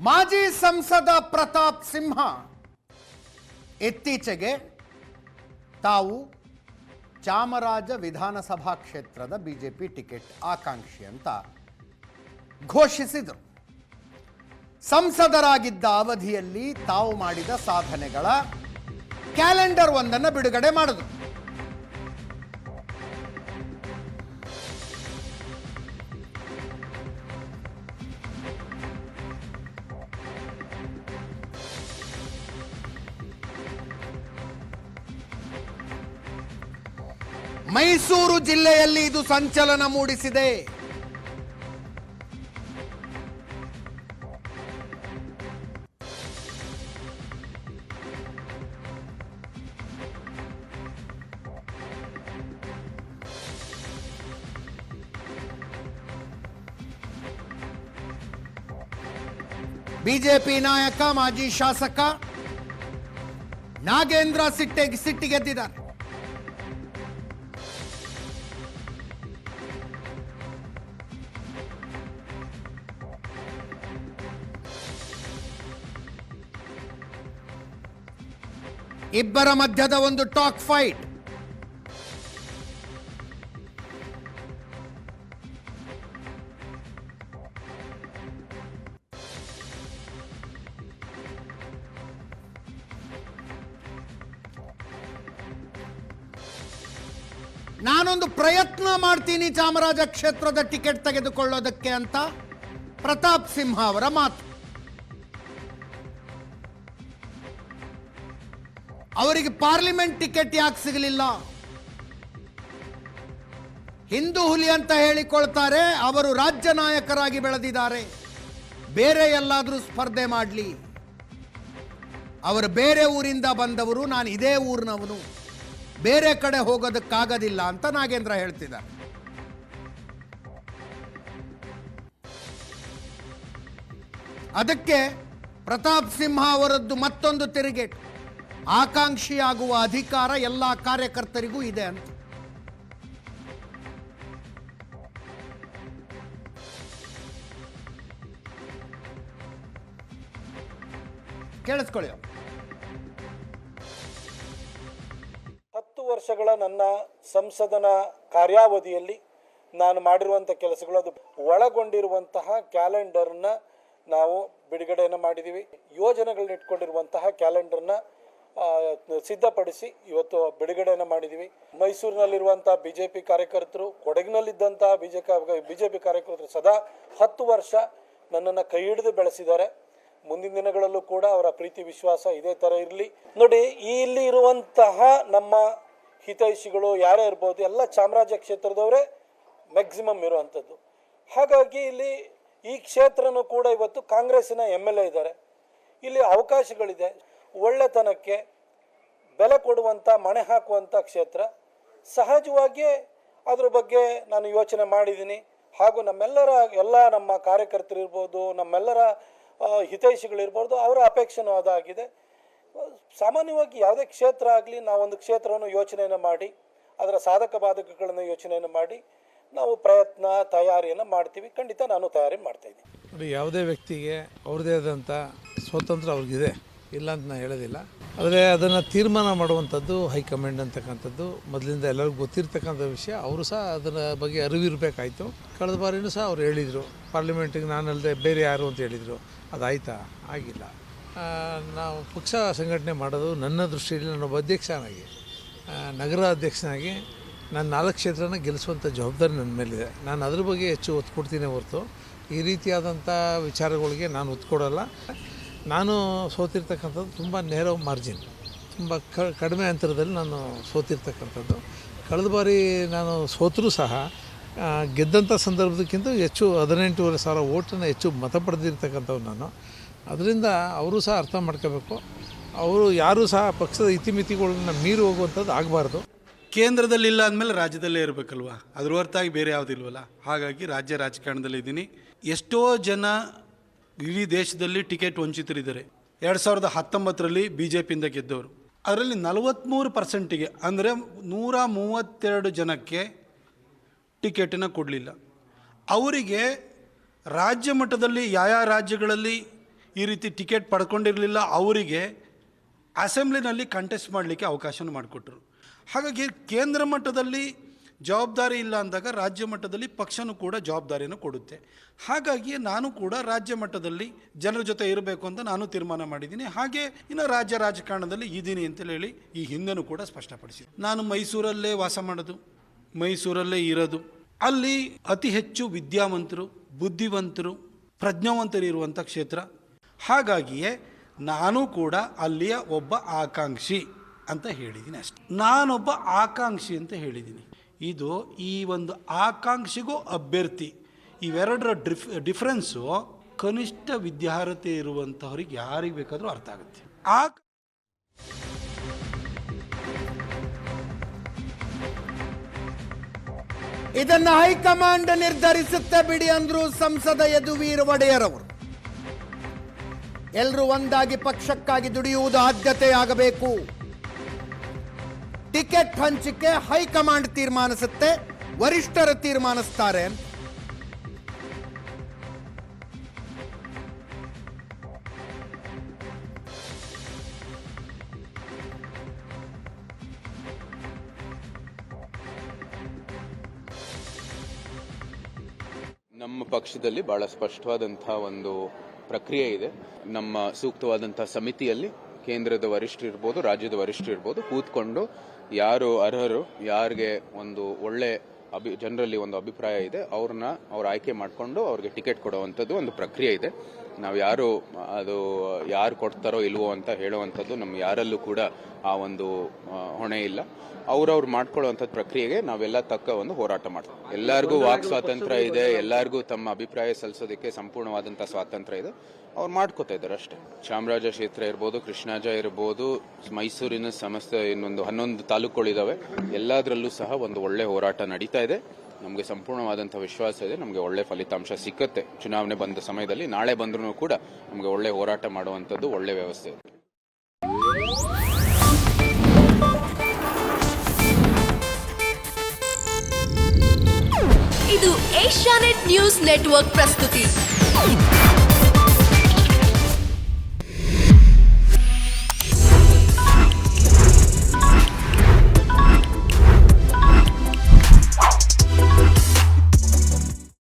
ಮಾಜಿ ಸಂಸದ ಪ್ರತಾಪ್ ಸಿಂಹ ಇತ್ತೀಚೆಗೆ ತಾವು ಚಾಮರಾಜ ವಿಧಾನಸಭಾ ಕ್ಷೇತ್ರದ ಬಿಜೆಪಿ ಟಿಕೆಟ್ ಆಕಾಂಕ್ಷಿ ಅಂತ ಘೋಷಿಸಿದರು. ಸಂಸದರಾಗಿದ್ದ ಅವಧಿಯಲ್ಲಿ ತಾವು ಮಾಡಿದ ಸಾಧನೆಗಳ ಕ್ಯಾಲೆಂಡರ್ ಒಂದನ್ನು ಬಿಡುಗಡೆ ಮಾಡಿದರು. ಮೈಸೂರು ಜಿಲ್ಲೆಯಲ್ಲಿ ಇದು ಸಂಚಲನ ಮೂಡಿಸಿದೆ. ಬಿಜೆಪಿ ನಾಯಕ ಮಾಜಿ ಶಾಸಕ ನಾಗೇಂದ್ರ ಸಿಟ್ಟಿಗೆದ್ದಿದ್ದಾರೆ. ಇಬ್ಬರ ಮಧ್ಯದ ಒಂದು ಟಾಕ್ ಫೈಟ್. ನಾನೊಂದು ಪ್ರಯತ್ನ ಮಾಡ್ತೀನಿ ಚಾಮರಾಜ ಕ್ಷೇತ್ರದ ಟಿಕೆಟ್ ತೆಗೆದುಕೊಳ್ಳೋದಕ್ಕೆ ಅಂತ ಪ್ರತಾಪ್ ಸಿಂಹ ಅವರ ಮಾತು. ಅವರಿಗೆ ಪಾರ್ಲಿಮೆಂಟ್ ಟಿಕೆಟ್ ಯಾಕೆ ಸಿಗಲಿಲ್ಲ? ಹಿಂದೂ ಹುಲಿ ಅಂತ ಹೇಳಿಕೊಳ್ತಾರೆ. ಅವರು ರಾಜ್ಯ ನಾಯಕರಾಗಿ ಬೆಳೆದಿದ್ದಾರೆ. ಬೇರೆ ಎಲ್ಲಾದರೂ ಸ್ಪರ್ಧೆ ಮಾಡಲಿ. ಅವರು ಬೇರೆ ಊರಿಂದ ಬಂದವರು, ನಾನು ಇದೇ ಊರಿನವನು, ಬೇರೆ ಕಡೆ ಹೋಗೋದಕ್ಕಾಗೋದಿಲ್ಲ ಅಂತ ನಾಗೇಂದ್ರ ಹೇಳ್ತಿದ್ದಾರೆ. ಅದಕ್ಕೆ ಪ್ರತಾಪ್ ಸಿಂಹ ಅವರದ್ದು ಮತ್ತೊಂದು ತಿರುಗೇಟು. ಆಕಾಂಕ್ಷಿಯಾಗುವ ಅಧಿಕಾರ ಎಲ್ಲ ಕಾರ್ಯಕರ್ತರಿಗೂ ಇದೆ ಅಂತ. ಕೇಳಿಸ್ಕೊಳ್ಳಿ. 10 ವರ್ಷಗಳ ನನ್ನ ಸಂಸದನ ಕಾರ್ಯಾವಧಿಯಲ್ಲಿ ನಾನು ಮಾಡಿರುವಂಥ ಕೆಲಸಗಳು ಅದು ಒಳಗೊಂಡಿರುವಂತಹ ಕ್ಯಾಲೆಂಡರ್ನ ನಾವು ಬಿಡುಗಡೆಯನ್ನು ಮಾಡಿದ್ದೀವಿ. ಯೋಜನೆಗಳನ್ನ ಇಟ್ಕೊಂಡಿರುವಂತಹ ಕ್ಯಾಲೆಂಡರ್ನ ಸಿದ್ಧಪಡಿಸಿ ಇವತ್ತು ಬಿಡುಗಡೆಯನ್ನು ಮಾಡಿದ್ದೀವಿ. ಮೈಸೂರಿನಲ್ಲಿರುವಂಥ ಬಿಜೆಪಿ ಕಾರ್ಯಕರ್ತರು, ಕೊಡಗಿನಲ್ಲಿದ್ದಂಥ ಬಿಜೆಪಿ ಕಾರ್ಯಕರ್ತರು ಸದಾ 10 ವರ್ಷ ನನ್ನನ್ನು ಕೈ ಹಿಡಿದು ಬೆಳೆಸಿದ್ದಾರೆ. ಮುಂದಿನ ದಿನಗಳಲ್ಲೂ ಕೂಡ ಅವರ ಪ್ರೀತಿ ವಿಶ್ವಾಸ ಇದೇ ಥರ ಇರಲಿ. ನೋಡಿ, ಇಲ್ಲಿ ಇರುವಂತಹ ನಮ್ಮ ಹಿತೈಷಿಗಳು ಯಾರೇ ಇರ್ಬೋದು, ಎಲ್ಲ ಚಾಮರಾಜ ಕ್ಷೇತ್ರದವರೇ ಮ್ಯಾಕ್ಸಿಮಮ್ ಇರುವಂಥದ್ದು. ಹಾಗಾಗಿ ಇಲ್ಲಿ ಈ ಕ್ಷೇತ್ರನೂ ಕೂಡ ಇವತ್ತು ಕಾಂಗ್ರೆಸ್ಸಿನ MLA ಇದ್ದಾರೆ. ಇಲ್ಲಿ ಅವಕಾಶಗಳಿದೆ. ಒಳ್ಳೆತನಕ್ಕೆ ಬೆಲೆ ಕೊಡುವಂಥ, ಮಣೆ ಹಾಕುವಂಥ ಕ್ಷೇತ್ರ. ಸಹಜವಾಗಿಯೇ ಅದ್ರ ಬಗ್ಗೆ ನಾನು ಯೋಚನೆ ಮಾಡಿದ್ದೀನಿ. ಹಾಗೂ ಎಲ್ಲ ನಮ್ಮ ಕಾರ್ಯಕರ್ತರಿರ್ಬೋದು, ನಮ್ಮೆಲ್ಲರ ಹಿತೈಷಿಗಳಿರ್ಬೋದು, ಅವರ ಅಪೇಕ್ಷೆನೂ ಅದಾಗಿದೆ. ಸಾಮಾನ್ಯವಾಗಿ ಯಾವುದೇ ಕ್ಷೇತ್ರ ಆಗಲಿ, ನಾವೊಂದು ಕ್ಷೇತ್ರವನ್ನು ಯೋಚನೆಯನ್ನು ಮಾಡಿ ಅದರ ಸಾಧಕ ಬಾಧಕಗಳನ್ನು ಯೋಚನೆಯನ್ನು ಮಾಡಿ ನಾವು ತಯಾರಿಯನ್ನು ಮಾಡ್ತೀವಿ. ಖಂಡಿತ ನಾನು ತಯಾರಿ ಮಾಡ್ತಾಯಿದ್ದೀನಿ. ನೋಡಿ, ಯಾವುದೇ ವ್ಯಕ್ತಿಗೆ ಅವ್ರದ್ದೇ ಆದಂಥ ಸ್ವಾತಂತ್ರ್ಯ ಅವ್ರಿಗಿದೆ, ಇಲ್ಲ ಅಂತ ನಾನು ಹೇಳೋದಿಲ್ಲ. ಆದರೆ ಅದನ್ನು ತೀರ್ಮಾನ ಮಾಡುವಂಥದ್ದು ಹೈಕಮಾಂಡ್ ಅಂತಕ್ಕಂಥದ್ದು ಮೊದಲಿಂದ ಎಲ್ಲರಿಗೂ ಗೊತ್ತಿರ್ತಕ್ಕಂಥ ವಿಷಯ. ಅವರು ಸಹ ಅದರ ಬಗ್ಗೆ ಅರಿವಿರಬೇಕಾಯಿತು. ಕಳೆದ ಬಾರಿನೂ ಸಹ ಅವ್ರು ಹೇಳಿದರು, ಪಾರ್ಲಿಮೆಂಟಿಗೆ ನಾನಲ್ಲದೆ ಬೇರೆ ಯಾರು ಅಂತ ಹೇಳಿದರು. ಅದಾಯ್ತಾ? ಆಗಿಲ್ಲ. ನಾವು ಪಕ್ಷ ಸಂಘಟನೆ ಮಾಡೋದು ನನ್ನ ದೃಷ್ಟಿಯಲ್ಲಿ ನಾನೊಬ್ಬ ಅಧ್ಯಕ್ಷನಾಗಿ, ನಗರ ಅಧ್ಯಕ್ಷನಾಗಿ ನಾನು 4 ಕ್ಷೇತ್ರನ ಗೆಲ್ಲಿಸುವಂಥ ಜವಾಬ್ದಾರಿ ನನ್ನ ಮೇಲಿದೆ. ನಾನು ಅದ್ರ ಬಗ್ಗೆ ಹೆಚ್ಚು ಒತ್ತು ಕೊಡ್ತೀನಿ ಹೊರತು ಈ ರೀತಿಯಾದಂಥ ವಿಚಾರಗಳಿಗೆ ನಾನು ಒತ್ತು ಕೊಡೋಲ್ಲ. ನಾನು ಸೋತಿರ್ತಕ್ಕಂಥದ್ದು ತುಂಬ ನೇರೋ ಮಾರ್ಜಿನ್, ತುಂಬ ಕಡಿಮೆ ಅಂತರದಲ್ಲಿ ನಾನು ಸೋತಿರ್ತಕ್ಕಂಥದ್ದು. ಕಳೆದ ಬಾರಿ ನಾನು ಸೋತರೂ ಸಹ ಗೆದ್ದಂಥ ಸಂದರ್ಭದಕ್ಕಿಂತ ಹೆಚ್ಚು 18,500 ಓಟನ್ನು ಹೆಚ್ಚು ಮತ ಪಡೆದಿರ್ತಕ್ಕಂಥವ್ರು ನಾನು. ಅದರಿಂದ ಅವರು ಸಹ ಅರ್ಥ ಮಾಡ್ಕೋಬೇಕು. ಅವರು ಯಾರೂ ಸಹ ಪಕ್ಷದ ಇತಿಮಿತಿಗಳನ್ನ ಮೀರಿ ಹೋಗುವಂಥದ್ದು ಆಗಬಾರ್ದು. ಕೇಂದ್ರದಲ್ಲಿ ಇಲ್ಲ ಅಂದಮೇಲೆ ರಾಜ್ಯದಲ್ಲೇ ಇರಬೇಕಲ್ವ, ಅದ್ರ ಹೊರತಾಗಿ ಬೇರೆ ಯಾವುದಿಲ್ವಲ್ಲ. ಹಾಗಾಗಿ ರಾಜ್ಯ ರಾಜಕಾರಣದಲ್ಲಿದ್ದೀನಿ. ಎಷ್ಟೋ ಜನ ಇಡೀ ದೇಶದಲ್ಲಿ ಟಿಕೆಟ್ ವಂಚಿತರಿದ್ದಾರೆ. 2019ರಲ್ಲಿ BJPಯಿಂದ ಗೆದ್ದವರು. ಅದರಲ್ಲಿ 43%ಗೆ ಅಂದರೆ 132 ಜನಕ್ಕೆ ಟಿಕೆಟನ್ನು ಕೊಡಲಿಲ್ಲ. ಅವರಿಗೆ ರಾಜ್ಯ ಮಟ್ಟದಲ್ಲಿ ಯಾವ ರಾಜ್ಯಗಳಲ್ಲಿ ಈ ರೀತಿ ಟಿಕೆಟ್ ಪಡ್ಕೊಂಡಿರಲಿಲ್ಲ ಅವರಿಗೆ ಅಸೆಂಬ್ಲಿನಲ್ಲಿ ಕಂಟೆಸ್ಟ್ ಮಾಡಲಿಕ್ಕೆ ಅವಕಾಶನ ಮಾಡಿಕೊಟ್ರು. ಹಾಗಾಗಿ ಕೇಂದ್ರ ಮಟ್ಟದಲ್ಲಿ ಜವಾಬ್ದಾರಿ ಇಲ್ಲ ಅಂದಾಗ ರಾಜ್ಯ ಮಟ್ಟದಲ್ಲಿ ಪಕ್ಷನೂ ಕೂಡ ಜವಾಬ್ದಾರಿಯನ್ನು ಕೊಡುತ್ತೆ. ಹಾಗಾಗಿ ನಾನು ಕೂಡ ರಾಜ್ಯ ಮಟ್ಟದಲ್ಲಿ ಜನರ ಜೊತೆ ಇರಬೇಕು ಅಂತ ನಾನು ತೀರ್ಮಾನ ಮಾಡಿದ್ದೀನಿ. ಹಾಗೆ ಇನ್ನು ರಾಜ್ಯ ರಾಜಕಾರಣದಲ್ಲಿ ಇದ್ದೀನಿ ಅಂತೇಳಿ ಹೇಳಿ ಈ ಹಿಂದೆನೂ ಕೂಡ ಸ್ಪಷ್ಟಪಡಿಸಿ. ನಾನು ಮೈಸೂರಲ್ಲೇ ವಾಸ ಮಾಡೋದು, ಮೈಸೂರಲ್ಲೇ ಇರೋದು. ಅಲ್ಲಿ ಅತಿ ಹೆಚ್ಚು ವಿದ್ಯಾವಂತರು, ಬುದ್ಧಿವಂತರು, ಪ್ರಜ್ಞಾವಂತರು ಇರುವಂಥ ಕ್ಷೇತ್ರ. ಹಾಗಾಗಿಯೇ ನಾನು ಕೂಡ ಅಲ್ಲಿಯ ಒಬ್ಬ ಆಕಾಂಕ್ಷಿ ಅಂತ ಹೇಳಿದ್ದೀನಿ ಅಷ್ಟೆ. ನಾನೊಬ್ಬ ಆಕಾಂಕ್ಷಿ ಅಂತ ಹೇಳಿದ್ದೀನಿ. ಇದು ಈ ಒಂದು ಆಕಾಂಕ್ಷಿಗೂ ಅಭ್ಯರ್ಥಿ ಇವೆರಡರ ಡಿಫ್ರೆನ್ಸು ಕನಿಷ್ಠ ವಿದ್ಯಾರ್ಹತೆ ಇರುವಂಥವ್ರಿಗೆ ಯಾರಿಗೆ ಬೇಕಾದರೂ ಅರ್ಥ ಆಗುತ್ತೆ. ಇದನ್ನ ಹೈಕಮಾಂಡ್ ನಿರ್ಧರಿಸುತ್ತೆ ಬಿಡಿ ಅಂದ್ರು ಸಂಸದ ಯದುವೀರ್ ಒಡೆಯರ್ ಅವರು. ಎಲ್ಲರೂ ಒಂದಾಗಿ ಪಕ್ಷಕ್ಕಾಗಿ ದುಡಿಯುವುದು ಆದ್ಯತೆಯಾಗಬೇಕು. ಟಿಕೆಟ್ ಹಂಚಿಕೆ ಹೈಕಮಾಂಡ್ ತೀರ್ಮಾನಿಸುತ್ತೆ, ವರಿಷ್ಠರು ತೀರ್ಮಾನಿಸ್ತಾರೆ. ನಮ್ಮ ಪಕ್ಷದಲ್ಲಿ ಬಹಳ ಸ್ಪಷ್ಟವಾದಂಥ ಒಂದು ಪ್ರಕ್ರಿಯೆ ಇದೆ. ನಮ್ಮ ಸೂಕ್ತವಾದಂಥ ಸಮಿತಿಯಲ್ಲಿ ಕೇಂದ್ರದ ವರಿಷ್ಠರು ಇರ್ಬೋದು, ರಾಜ್ಯದ ವರಿಷ್ಠರು ಇರ್ಬೋದು, ಕೂತ್ಕೊಂಡು ಯಾರು ಅರ್ಹರು, ಯಾರಿಗೆ ಒಂದು ಒಳ್ಳೆ ಜನರಲ್ಲಿ ಒಂದು ಅಭಿಪ್ರಾಯ ಇದೆ, ಅವ್ರ ಆಯ್ಕೆ ಮಾಡಿಕೊಂಡು ಅವ್ರಿಗೆ ಟಿಕೆಟ್ ಕೊಡುವಂಥದ್ದು ಒಂದು ಪ್ರಕ್ರಿಯೆ ಇದೆ. ನಾವು ಯಾರು ಕೊಡ್ತಾರೋ ಇಲ್ವೋ ಅಂತ ಹೇಳುವಂಥದ್ದು ನಮ್ಮ ಯಾರಲ್ಲೂ ಕೂಡ ಆ ಒಂದು ಹೊಣೆ ಇಲ್ಲ. ಅವ್ರವ್ರು ಮಾಡ್ಕೊಳ್ಳುವಂಥದ್ದು ಪ್ರಕ್ರಿಯೆಗೆ ನಾವೆಲ್ಲ ತಕ್ಕ ಒಂದು ಹೋರಾಟ ಮಾಡ್ತೀವಿ. ಎಲ್ಲರಿಗೂ ವಾಕ್ ಸ್ವಾತಂತ್ರ್ಯ ಇದೆ, ಎಲ್ಲರಿಗೂ ತಮ್ಮ ಅಭಿಪ್ರಾಯ ಸಲ್ಲಿಸೋದಕ್ಕೆ ಸಂಪೂರ್ಣವಾದಂಥ ಸ್ವಾತಂತ್ರ್ಯ ಇದೆ. ಅವ್ರು ಮಾಡ್ಕೋತಾ ಇದ್ದಾರೆ ಅಷ್ಟೇ. ಚಾಮರಾಜ ಕ್ಷೇತ್ರ ಇರ್ಬೋದು, ಕೃಷ್ಣಾಜ ಇರ್ಬೋದು, ಮೈಸೂರಿನ ಸಮಸ್ತ ಇನ್ನೊಂದು 11 ತಾಲೂಕುಗಳಿದ್ದಾವೆ. ಎಲ್ಲದರಲ್ಲೂ ಸಹ ಒಂದು ಒಳ್ಳೆ ಹೋರಾಟ ನಡೀತಾ ಇದೆ. ನಮಗೆ ಸಂಪೂರ್ಣವಾದಂಥ ವಿಶ್ವಾಸ ಇದೆ, ನಮಗೆ ಒಳ್ಳೆ ಫಲಿತಾಂಶ ಸಿಕ್ಕತ್ತೆ. ಚುನಾವಣೆ ಬಂದ ಸಮಯದಲ್ಲಿ ನಾಳೆ ಬಂದ್ರೂ ಕೂಡ ನಮಗೆ ಒಳ್ಳೆ ಹೋರಾಟ ಮಾಡುವಂಥದ್ದು ಒಳ್ಳೆ ವ್ಯವಸ್ಥೆ ಇದೆ. ಇದು ಏಷ್ಯಾನೆಟ್ ನ್ಯೂಸ್ ನೆಟ್ವರ್ಕ್ ಪ್ರಸ್ತುತಿ.